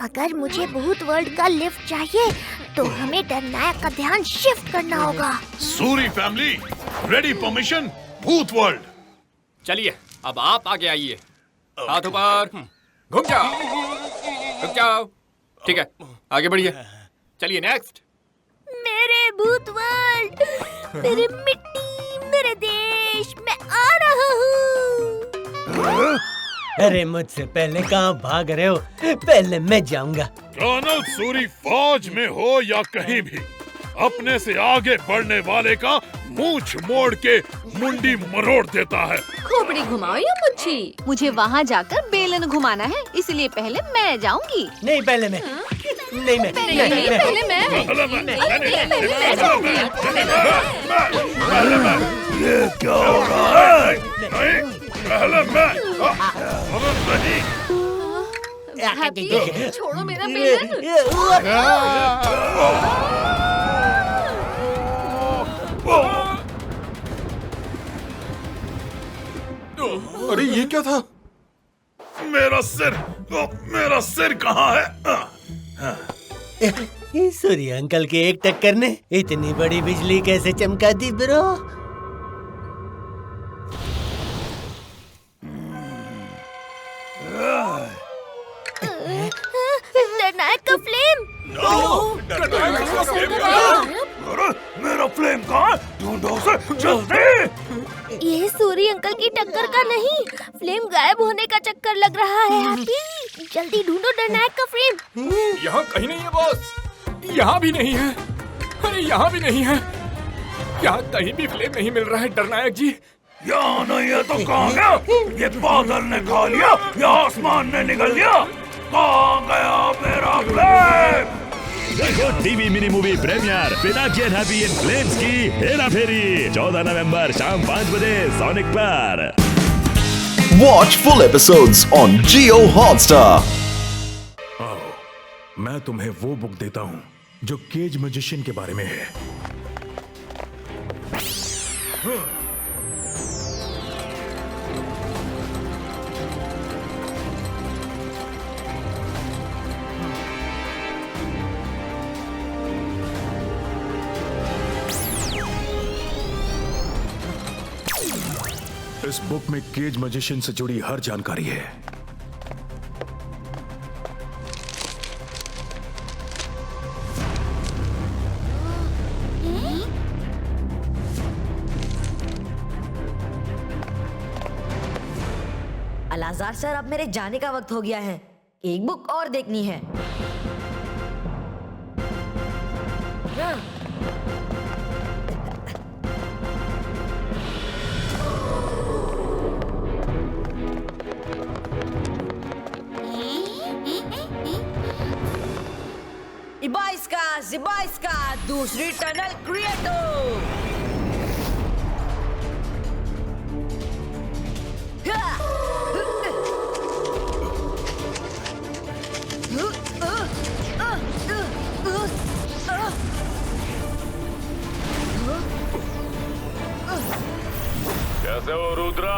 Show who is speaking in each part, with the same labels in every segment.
Speaker 1: अगर मुझे भूत वर्ल्ड का लिफ्ट चाहिए तो हमें डरनायक का ध्यान शिफ्ट करना होगा।
Speaker 2: सूरी फैमिली, रेडी परमिशन भूत वर्ल्ड।
Speaker 3: चलिए अब आप आगे आइए। हाथ ऊपर, घूम जाओ, रुक जाओ। ठीक है, आगे बढ़िए। चलिए नेक्स्ट।
Speaker 1: मेरे भूत वर्ल्ड, मेरी मिट्टी, मेरे देश, मैं आ रहा हूँ।
Speaker 4: अरे मुझसे पहले कहाँ भाग रहे हो? पहले मैं जाऊंगा।
Speaker 2: कर्नल सूरी फौज में हो या कहीं भी, अपने से आगे बढ़ने वाले का मूंछ मोड़ के मुंडी मरोड़ देता है।
Speaker 5: खोपड़ी घुमाओ या मुच्छी? मुझे वहाँ जाकर बेलन घुमाना है, इसलिए पहले मैं जाऊंगी।
Speaker 4: नहीं पहले मैं। नहीं मैं।
Speaker 5: पहले मैं।
Speaker 2: ये क्या हो रहा है? नहीं, पहले मैं। नहीं।
Speaker 5: हैप्पी, छोड़ो मेरा बेलन।
Speaker 2: अरे ये क्या था? मेरा सिर कहाँ है?
Speaker 4: सूर्य अंकल के एक टक्कर ने इतनी बड़ी बिजली कैसे चमका दी ब्रो?
Speaker 1: डरनायक का फ्लेम।
Speaker 2: मेरा फ्लेम कहाँ? ढूंढो उसे जल्दी।
Speaker 1: ये सूरी अंकल की टक्कर का नहीं, फ्लेम गायब होने का चक्कर लग रहा है। हैप्पी, जल्दी ढूंढो डरनायक का फ्लेम।
Speaker 3: यहाँ कहीं नहीं है बॉस। यहाँ भी नहीं है। अरे यहाँ भी नहीं है। यहाँ कहीं भी फ्लेम नहीं मिल रहा है डरनायक जी।
Speaker 2: यहाँ नहीं है तो कहाँ गया? ये बादल ने खा लिया या आसमान ने निगल लिया? कहाँ गया मेरा फ्लेम?
Speaker 6: देखो TV mini movie premiere Pinaki and Happy in flames की हेरा फेरी 14 नवंबर शाम 5 बजे सोनिक पर।
Speaker 7: Watch full episodes on Jio Hotstar.
Speaker 2: मैं तुम्हें वो बुक देता हूँ जो केज मैजिशियन के बारे में है। इस बुक में केज मैजिशियन से जुड़ी हर जानकारी है।
Speaker 8: अलाजार सर, अब मेरे जाने का वक्त हो गया है। एक बुक और देखनी है। जिबाइस्का दूसरी टनल क्रिएटो।
Speaker 6: कैसे हो रुद्रा?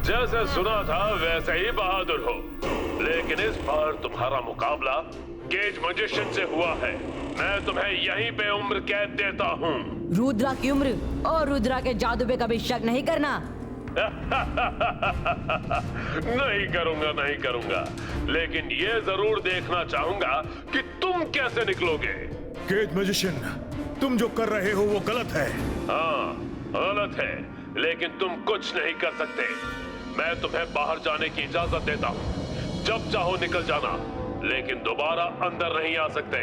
Speaker 6: जैसे सुना था वैसे ही बहादुर हो, लेकिन इस बार तुम्हारा मुकाबला केज मैजिशियन से हुआ है। मैं तुम्हें यहीं पे उम्र कैद देता हूँ।
Speaker 8: रुद्रा की उम्र और रुद्रा के जादू पे कभी शक नहीं करना।
Speaker 6: नहीं करूंगा, लेकिन ये जरूर देखना चाहूंगा कि तुम कैसे निकलोगे।
Speaker 2: केज मैजिशियन, तुम जो कर रहे हो वो गलत है।
Speaker 6: हाँ, गलत है, लेकिन तुम कुछ नहीं कर सकते। मैं तुम्हें बाहर जाने की इजाजत देता हूँ। जब चाहो निकल जाना, लेकिन दोबारा अंदर नहीं आ सकते।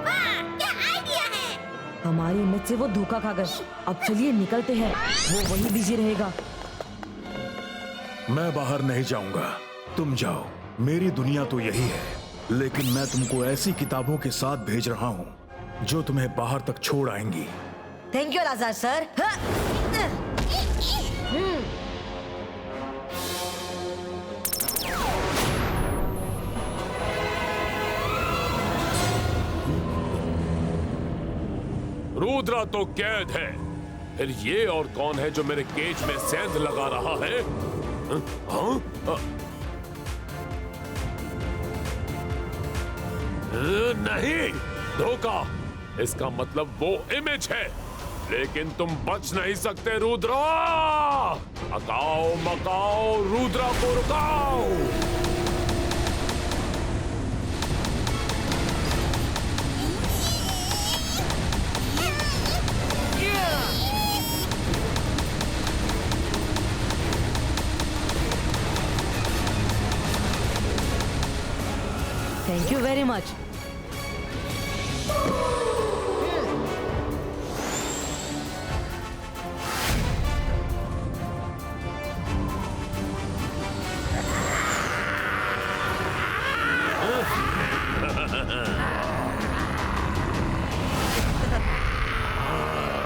Speaker 1: वाह, क्या आइडिया है।
Speaker 8: हमारी उम्मीद से वो धोखा खा गए। अब चलिए निकलते हैं, वो वही बिजी रहेगा।
Speaker 2: मैं बाहर नहीं जाऊंगा, तुम जाओ। मेरी दुनिया तो यही है, लेकिन मैं तुमको ऐसी किताबों के साथ भेज रहा हूँ जो तुम्हें बाहर तक छोड़ आएंगी।
Speaker 8: थैंक यू अलाजार सर।
Speaker 6: रुद्रा तो कैद है, फिर ये और कौन है जो मेरे केज में सेंध लगा रहा है? हाँ? नहीं, धोखा। इसका मतलब वो इमेज है, लेकिन तुम बच नहीं सकते रुद्रा। अकाओ मकाओ रुद्रा को रुकाओ।
Speaker 8: Thank you very much.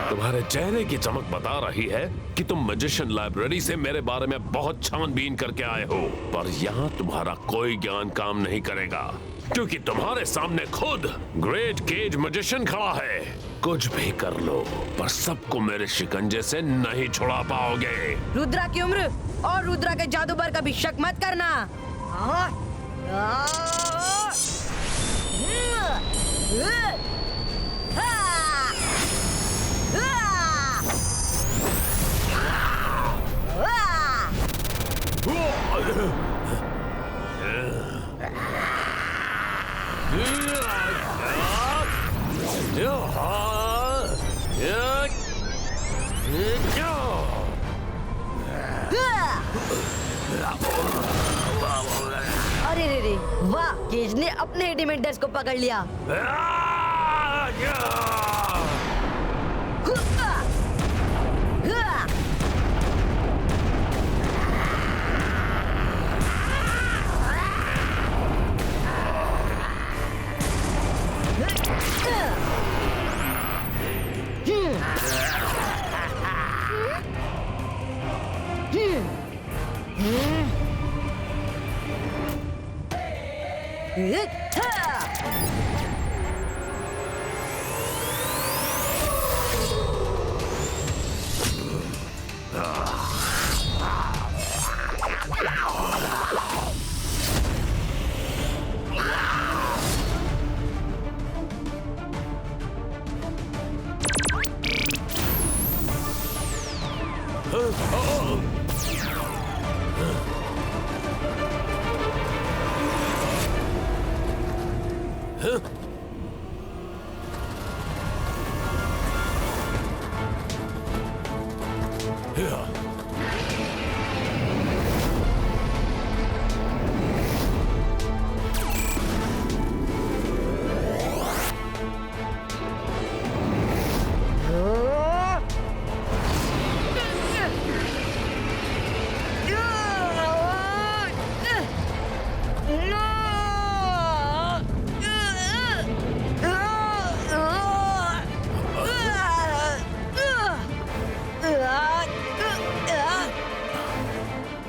Speaker 6: तुम्हारे चेहरे की चमक बता रही है कि तुम मैजिशियन लाइब्रेरी से मेरे बारे में बहुत छानबीन करके आए हो, पर यहाँ तुम्हारा कोई ज्ञान काम नहीं करेगा, क्योंकि तुम्हारे सामने खुद ग्रेट केज मैजिशियन खड़ा है। कुछ भी कर लो, पर सबको मेरे शिकंजे से नहीं छुड़ा पाओगे।
Speaker 8: रुद्रा की उम्र और रुद्रा के जादू पर कभी शक मत करना। अरे रे रे, वाह, केज ने अपने डिमेंटर्स को पकड़ लिया।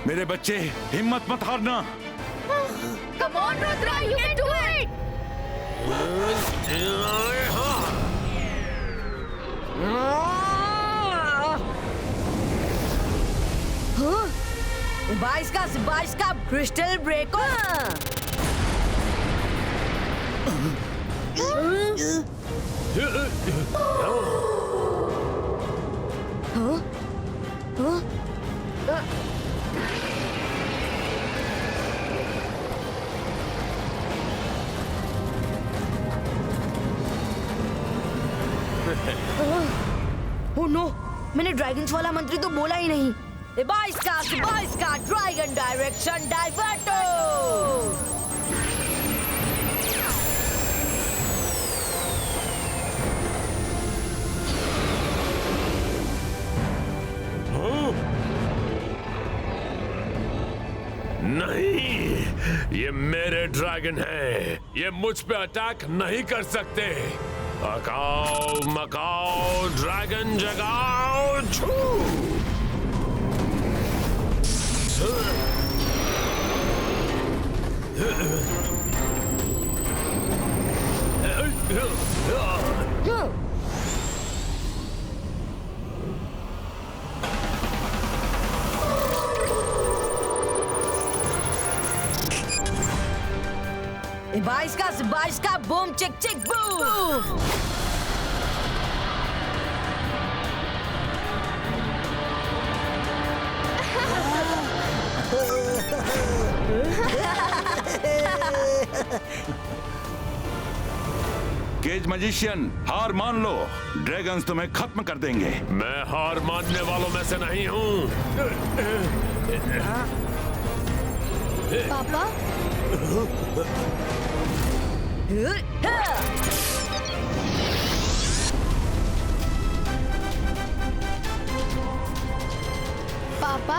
Speaker 2: मेरे बच्चे, हिम्मत मत हारना।
Speaker 1: Come on, Rudra, you can do it.
Speaker 8: बाईस का क्रिस्टल ब्रेकर। ओह नो, मैंने ड्रैगन्स वाला मंत्री तो बोला ही नहीं। बाईस का ड्रैगन डायरेक्शन डाइवर्टो।
Speaker 6: नहीं, ये मेरे ड्रैगन है, ये मुझ पे अटैक नहीं कर सकते। अकाओ मकाओ ड्रैगन जगाओ छू।
Speaker 8: बाइस का बूम चिक चिक बूम।
Speaker 9: केज मैजिशियन, हार मान लो। ड्रैगन्स तुम्हें खत्म कर देंगे।
Speaker 6: मैं हार मानने वालों में से नहीं हूँ।
Speaker 1: पापा पापा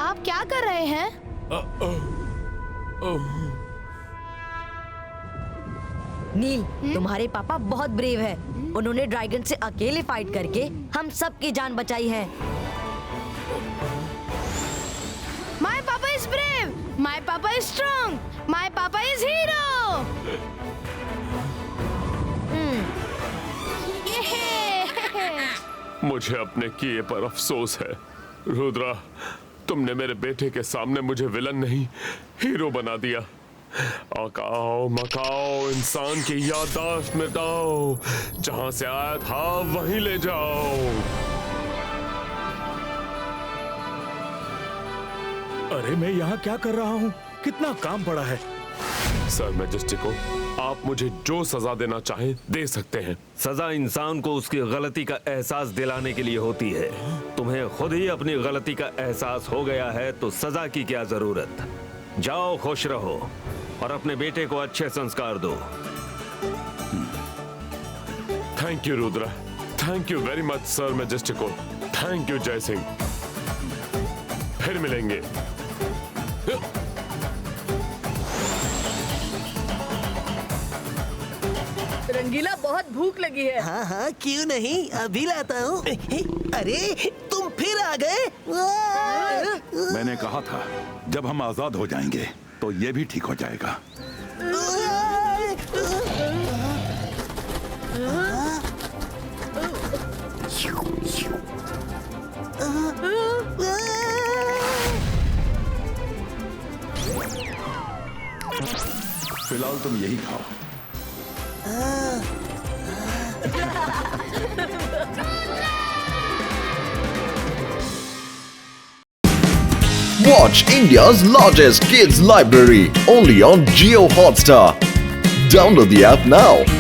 Speaker 1: आप क्या कर रहे हैं?
Speaker 8: नील, तुम्हारे पापा बहुत ब्रेव है। उन्होंने ड्रैगन से अकेले फाइट करके हम सब की जान बचाई है।
Speaker 1: माय पापा इज ब्रेव, माय पापा इज स्ट्रॉन्ग, माय पापा इज हीरो।
Speaker 6: मुझे अपने किए पर अफसोस है। रुद्रा, तुमने मेरे बेटे के सामने मुझे विलन नहीं, हीरो बना दिया। आकाओ मकाओ, इंसान की याददाश्त मिटाओ, जहां से आया था वहीं ले जाओ।
Speaker 2: अरे मैं यहाँ क्या कर रहा हूँ? कितना काम पड़ा है।
Speaker 6: सर मैजेस्टिको, आप मुझे जो सजा देना चाहें दे सकते हैं।
Speaker 10: सजा इंसान को उसकी गलती का एहसास दिलाने के लिए होती है। तुम्हें खुद ही अपनी गलती का एहसास हो गया है तो सजा की क्या जरूरत। जाओ, खुश रहो और अपने बेटे को अच्छे संस्कार दो।
Speaker 6: Thank you Rudra, thank you very much sir मैजेस्टिको। Thank you Jai Singh. फिर मिलेंगे।
Speaker 8: रंगीला, बहुत भूख लगी है।
Speaker 4: हाँ हाँ, क्यों नहीं, अभी लाता हूँ। अरे तुम फिर आ गए।
Speaker 9: मैंने कहा था जब हम आजाद हो जाएंगे तो ये भी ठीक हो जाएगा। फिलहाल तुम यही खाओ।
Speaker 7: Watch India's largest kids library only on Jio Hotstar. Download the app now.